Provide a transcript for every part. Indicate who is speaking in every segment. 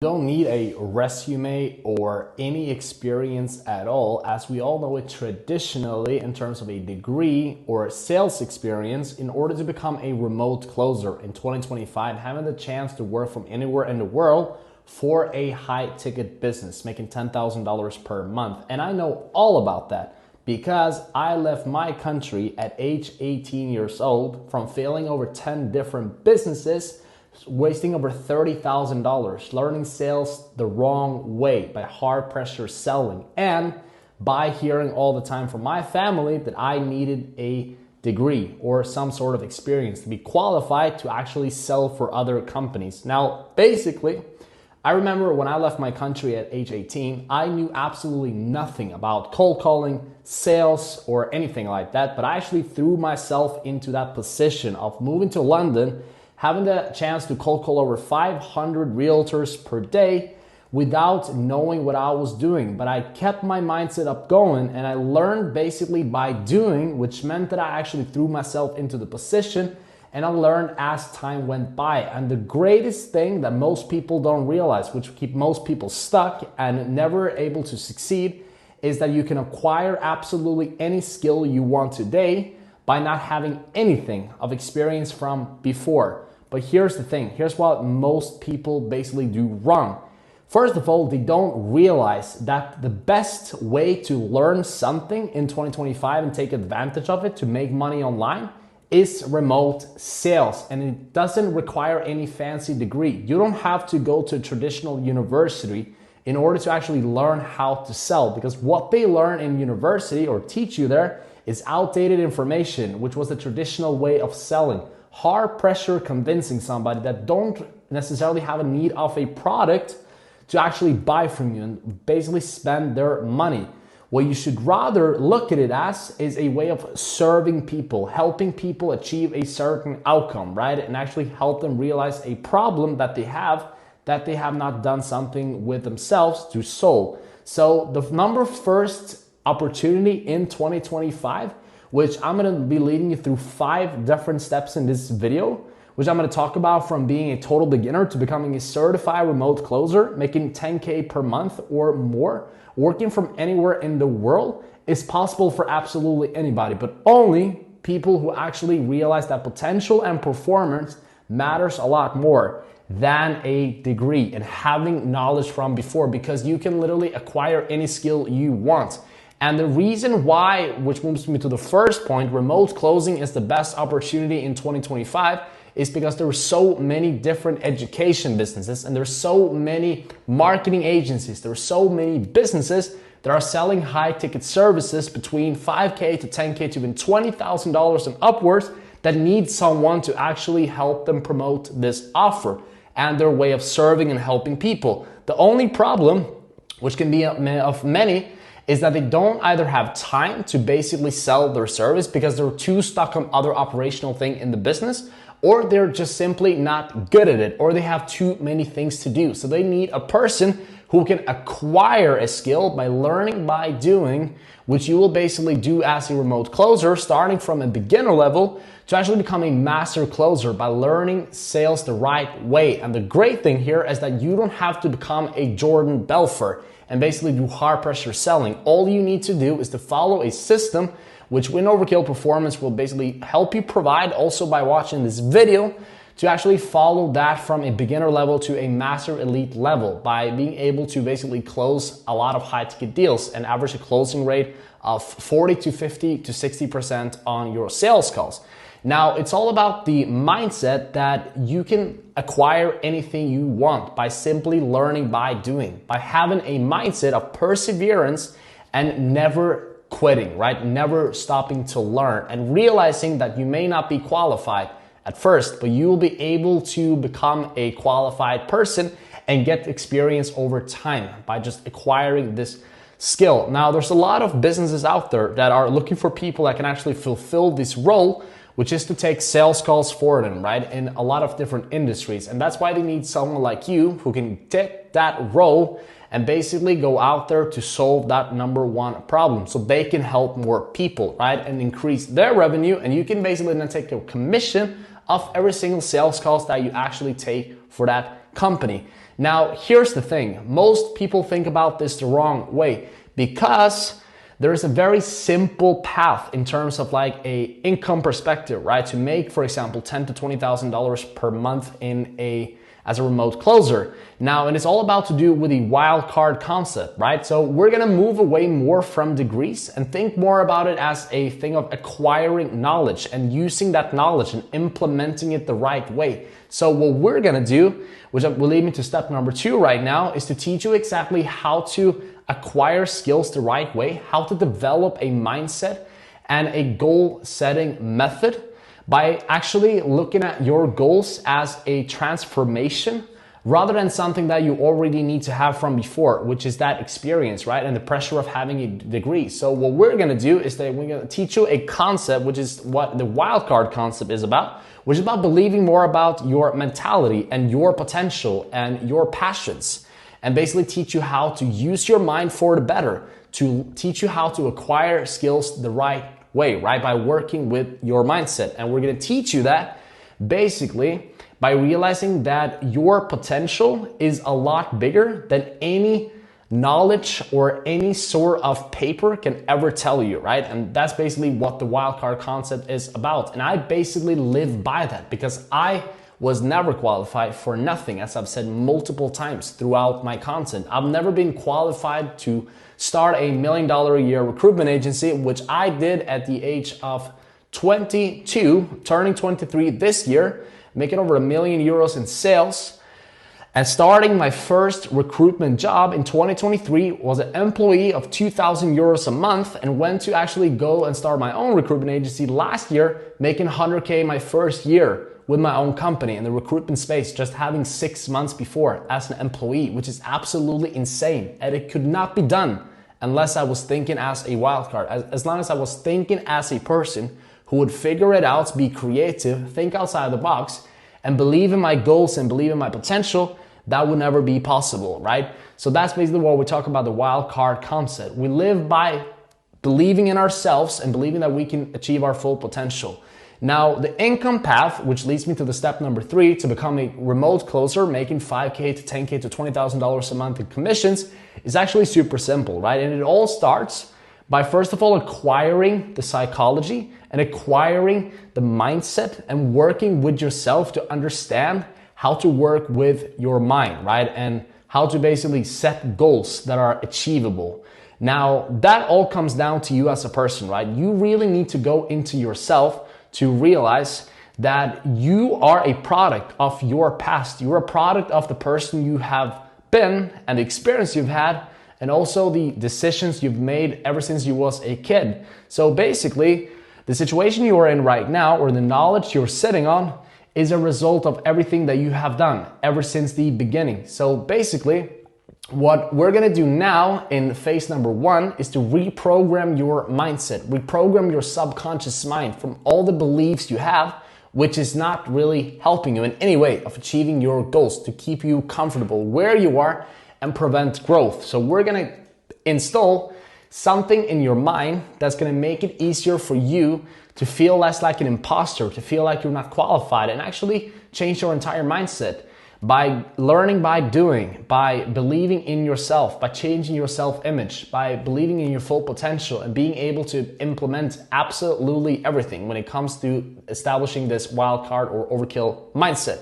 Speaker 1: Don't need a resume or any experience at all, as we all know it traditionally in terms of a degree or sales experience in order to become a remote closer in 2025, having the chance to work from anywhere in the world for a high ticket business, making $10,000 per month. And I know all about that because I left my country at age 18 years old from failing over 10 different businesses, wasting over $30,000, learning sales the wrong way by hard pressure selling, and by hearing all the time from my family that I needed a degree or some sort of experience to be qualified to actually sell for other companies. Now, basically, I remember when I left my country at age 18, I knew absolutely nothing about cold calling, sales, or anything like that, but I actually threw myself into that position of moving to London, having the chance to cold call over 500 realtors per day without knowing what I was doing. But I kept my mindset up going, and I learned basically by doing, which meant that I actually threw myself into the position, and I learned as time went by. And the greatest thing that most people don't realize, which keep most people stuck and never able to succeed, is that you can acquire absolutely any skill you want today by not having anything of experience from before. But here's the thing, here's what most people basically do wrong. First of all, they don't realize that the best way to learn something in 2025 and take advantage of it to make money online is remote sales. And it doesn't require any fancy degree. You don't have to go to a traditional university in order to actually learn how to sell, because what they learn in university or teach you there is outdated information, which was the traditional way of selling. Hard pressure convincing somebody that don't necessarily have a need of a product to actually buy from you and basically spend their money. What you should rather look at it as is a way of serving people, helping people achieve a certain outcome, right? And actually help them realize a problem that they have not done something with themselves to solve. So the first opportunity in 2025, which I'm gonna be leading you through 5 different steps in this video, which I'm gonna talk about from being a total beginner to becoming a certified remote closer, making 10K per month or more, working from anywhere in the world is possible for absolutely anybody, but only people who actually realize that potential and performance matters a lot more than a degree and having knowledge from before, because you can literally acquire any skill you want. And the reason why, which moves me to the first point, remote closing is the best opportunity in 2025 is because there are so many different education businesses and there's so many marketing agencies, there are so many businesses that are selling high ticket services between 5K to 10K to even $20,000 and upwards that need someone to actually help them promote this offer and their way of serving and helping people. The only problem, which can be of many, is that they don't either have time to basically sell their service because they're too stuck on other operational thing in the business, or they're just simply not good at it, or they have too many things to do. So they need a person who can acquire a skill by learning by doing, which you will basically do as a remote closer, starting from a beginner level to actually become a master closer by learning sales the right way. And the great thing here is that you don't have to become a Jordan Belfort and basically do hard pressure selling. All you need to do is to follow a system which Win Overkill Performance will basically help you provide also by watching this video to actually follow that from a beginner level to a master elite level by being able to basically close a lot of high ticket deals and average a closing rate of 40 to 50 to 60% on your sales calls. Now, it's all about the mindset that you can acquire anything you want by simply learning by doing, by having a mindset of perseverance and never quitting, right? Never stopping to learn and realizing that you may not be qualified at first, but you will be able to become a qualified person and get experience over time by just acquiring this skill. Now, there's a lot of businesses out there that are looking for people that can actually fulfill this role, which is to take sales calls for them, right? In a lot of different industries. And that's why they need someone like you who can take that role and basically go out there to solve that number one problem so they can help more people, right? And increase their revenue. And you can basically then take a commission of every single sales calls that you actually take for that company. Now, here's the thing. Most people think about this the wrong way because there is a very simple path in terms of like a income perspective, right? To make, for example, $10,000 to $20,000 per month as a remote closer. Now, and it's all about to do with the wildcard concept, right? So we're gonna move away more from degrees and think more about it as a thing of acquiring knowledge and using that knowledge and implementing it the right way. So what we're gonna do, which will lead me to step number 2 right now, is to teach you exactly how to acquire skills the right way, how to develop a mindset and a goal setting method by actually looking at your goals as a transformation rather than something that you already need to have from before, which is that experience, right? And the pressure of having a degree. So what we're gonna do is that we're gonna teach you a concept, which is what the wildcard concept is about, which is about believing more about your mentality and your potential and your passions, and basically teach you how to use your mind for the better, to teach you how to acquire skills the right way, right? By working with your mindset. And we're gonna teach you that basically by realizing that your potential is a lot bigger than any knowledge or any sort of paper can ever tell you, right? And that's basically what the wildcard concept is about. And I basically live by that because I was never qualified for nothing, as I've said multiple times throughout my content. I've never been qualified to start a $1 million a year recruitment agency, which I did at the age of 22, turning 23 this year, making over €1 million in sales. And starting my first recruitment job in 2023 was an employee of €2,000 a month, and went to actually go and start my own recruitment agency last year, making 100K my first year with my own company in the recruitment space, just having 6 months before as an employee, which is absolutely insane. And it could not be done unless I was thinking as a wildcard, as long as I was thinking as a person who would figure it out, be creative, think outside the box, and believe in my goals and believe in my potential. That would never be possible, right? So that's basically what we talk about, the wildcard concept. We live by believing in ourselves and believing that we can achieve our full potential. Now, the income path, which leads me to the step number 3, to become a remote closer, making $5K to $10K to $20,000 a month in commissions, is actually super simple, right? And it all starts by, first of all, acquiring the psychology and acquiring the mindset and working with yourself to understand how to work with your mind, right? And how to basically set goals that are achievable. Now, that all comes down to you as a person, right? You really need to go into yourself to realize that you are a product of your past. You're a product of the person you have been and the experience you've had, and also the decisions you've made ever since you was a kid. So basically, the situation you are in right now, or the knowledge you're sitting on, is a result of everything that you have done ever since the beginning. So basically, what we're gonna do now in phase number 1 is to reprogram your mindset, reprogram your subconscious mind from all the beliefs you have, which is not really helping you in any way of achieving your goals, to keep you comfortable where you are and prevent growth. So we're gonna install something in your mind that's gonna make it easier for you to feel less like an imposter, to feel like you're not qualified, and actually change your entire mindset by learning by doing, by believing in yourself, by changing your self-image, by believing in your full potential and being able to implement absolutely everything when it comes to establishing this wildcard or overkill mindset.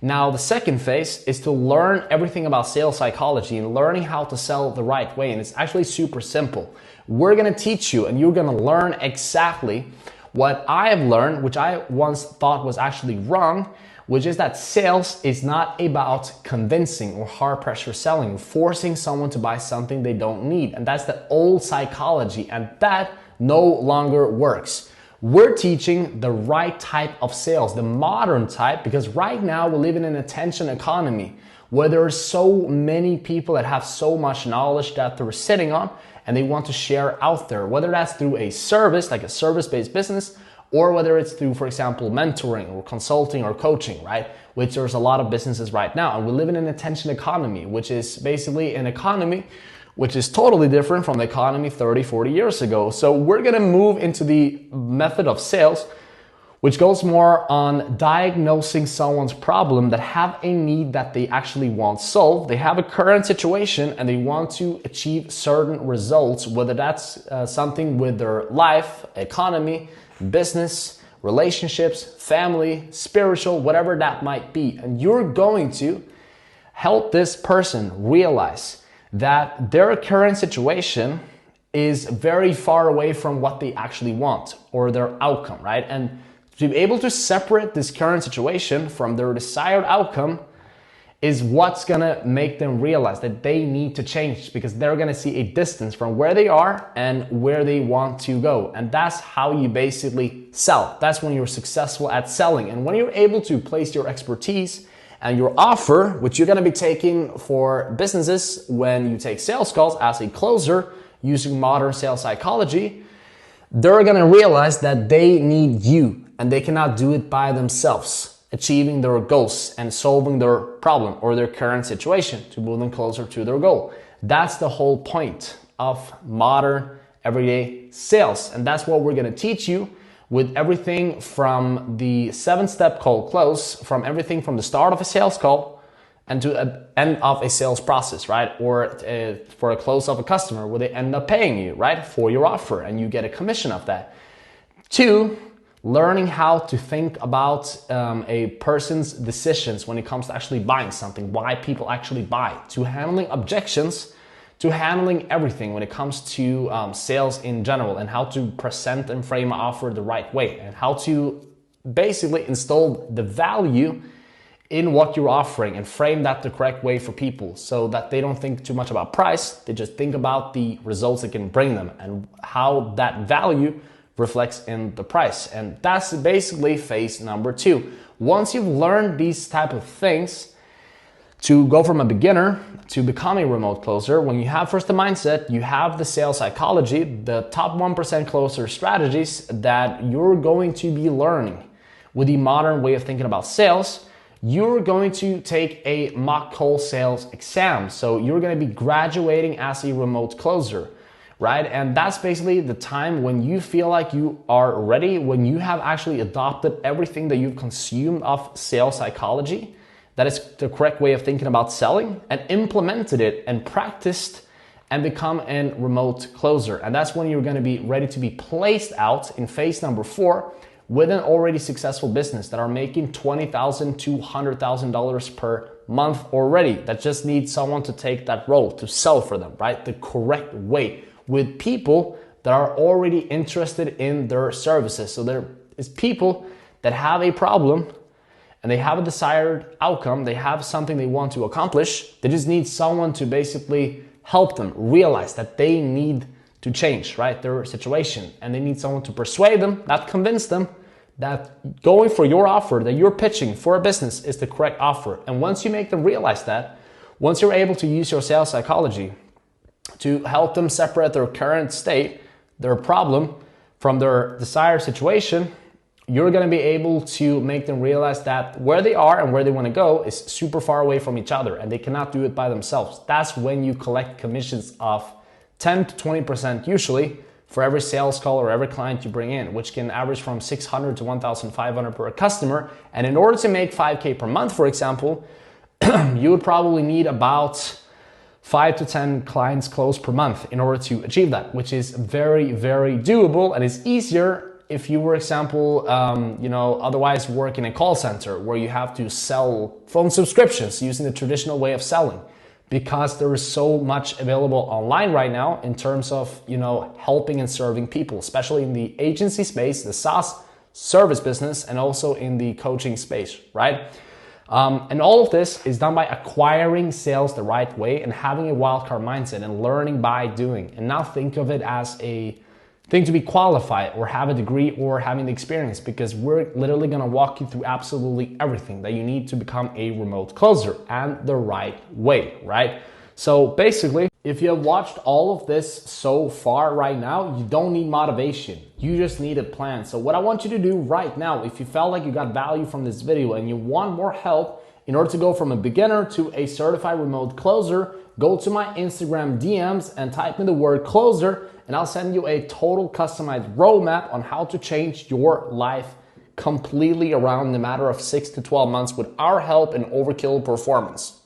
Speaker 1: Now, the second phase is to learn everything about sales psychology and learning how to sell the right way. And it's actually super simple. We're gonna teach you and you're gonna learn exactly what I have learned, which I once thought was actually wrong, which is that sales is not about convincing or hard pressure selling, forcing someone to buy something they don't need. And that's the old psychology, and that no longer works. We're teaching the right type of sales, the modern type, because right now we live in an attention economy where there are so many people that have so much knowledge that they're sitting on and they want to share out there, whether that's through a service, like a service-based business, or whether it's through, for example, mentoring or consulting or coaching, right? Which there's a lot of businesses right now. And we live in an attention economy, which is basically an economy which is totally different from the economy 30, 40 years ago. So we're gonna move into the method of sales, which goes more on diagnosing someone's problem that have a need that they actually want solved. They have a current situation and they want to achieve certain results, whether that's something with their life, economy, business, relationships, family, spiritual, whatever that might be. And you're going to help this person realize that their current situation is very far away from what they actually want or their outcome, right? And to be able to separate this current situation from their desired outcome is what's gonna make them realize that they need to change, because they're gonna see a distance from where they are and where they want to go. And that's how you basically sell. That's when you're successful at selling. And when you're able to place your expertise and your offer, which you're gonna be taking for businesses when you take sales calls as a closer using modern sales psychology, they're gonna realize that they need you and they cannot do it by themselves, achieving their goals and solving their problem or their current situation to move them closer to their goal. That's the whole point of modern everyday sales. And that's what we're gonna teach you with everything from the 7-step cold close, from everything from the start of a sales call and to the end of a sales process, right? Or for a close of a customer where they end up paying you, right? For your offer and you get a commission of that. 2, learning how to think about a person's decisions when it comes to actually buying something, why people actually buy, to handling objections, to handling everything when it comes to sales in general, and how to present and frame an offer the right way, and how to basically install the value in what you're offering and frame that the correct way for people so that they don't think too much about price. They just think about the results it can bring them and how that value reflects in the price. And that's basically phase number 2. Once you've learned these type of things, to go from a beginner to become a remote closer, when you have first the mindset, you have the sales psychology, the top 1% closer strategies that you're going to be learning with the modern way of thinking about sales, you're going to take a mock call sales exam. So you're going to be graduating as a remote closer, right? And that's basically the time when you feel like you are ready, when you have actually adopted everything that you've consumed of sales psychology, that is the correct way of thinking about selling, and implemented it and practiced and become a remote closer. And that's when you're going to be ready to be placed out in phase number 4 with an already successful business that are making $20,000 to $100,000 per month already, that just needs someone to take that role to sell for them, right? The correct way, with people that are already interested in their services. So there is people that have a problem and they have a desired outcome, they have something they want to accomplish, they just need someone to basically help them realize that they need to change, right, their situation. And they need someone to persuade them, not convince them, that going for your offer that you're pitching for a business is the correct offer. And once you make them realize that, once you're able to use your sales psychology to help them separate their current state, their problem, from their desired situation, you're going to be able to make them realize that where they are and where they want to go is super far away from each other and they cannot do it by themselves. That's when you collect commissions of 10 to 20% usually for every sales call or every client you bring in, which can average from $600 to $1,500 per customer. And in order to make $5,000 per month, for example, you would probably need about 5 to 10 clients closed per month in order to achieve that, which is very, very doable. And it's easier if you, for example, otherwise work in a call center where you have to sell phone subscriptions using the traditional way of selling, because there is so much available online right now in terms of, helping and serving people, especially in the agency space, the SaaS service business, and also in the coaching space, right? And all of this is done by acquiring sales the right way and having a wildcard mindset and learning by doing, and not think of it as a thing to be qualified or have a degree or having the experience, because we're literally going to walk you through absolutely everything that you need to become a remote closer, and the right way, right? So basically, if you have watched all of this so far right now, you don't need motivation. You just need a plan. So what I want you to do right now, if you felt like you got value from this video and you want more help in order to go from a beginner to a certified remote closer, go to my Instagram DMs and type in the word closer, and I'll send you a total customized roadmap on how to change your life completely around in a matter of 6 to 12 months with our help and overkill performance.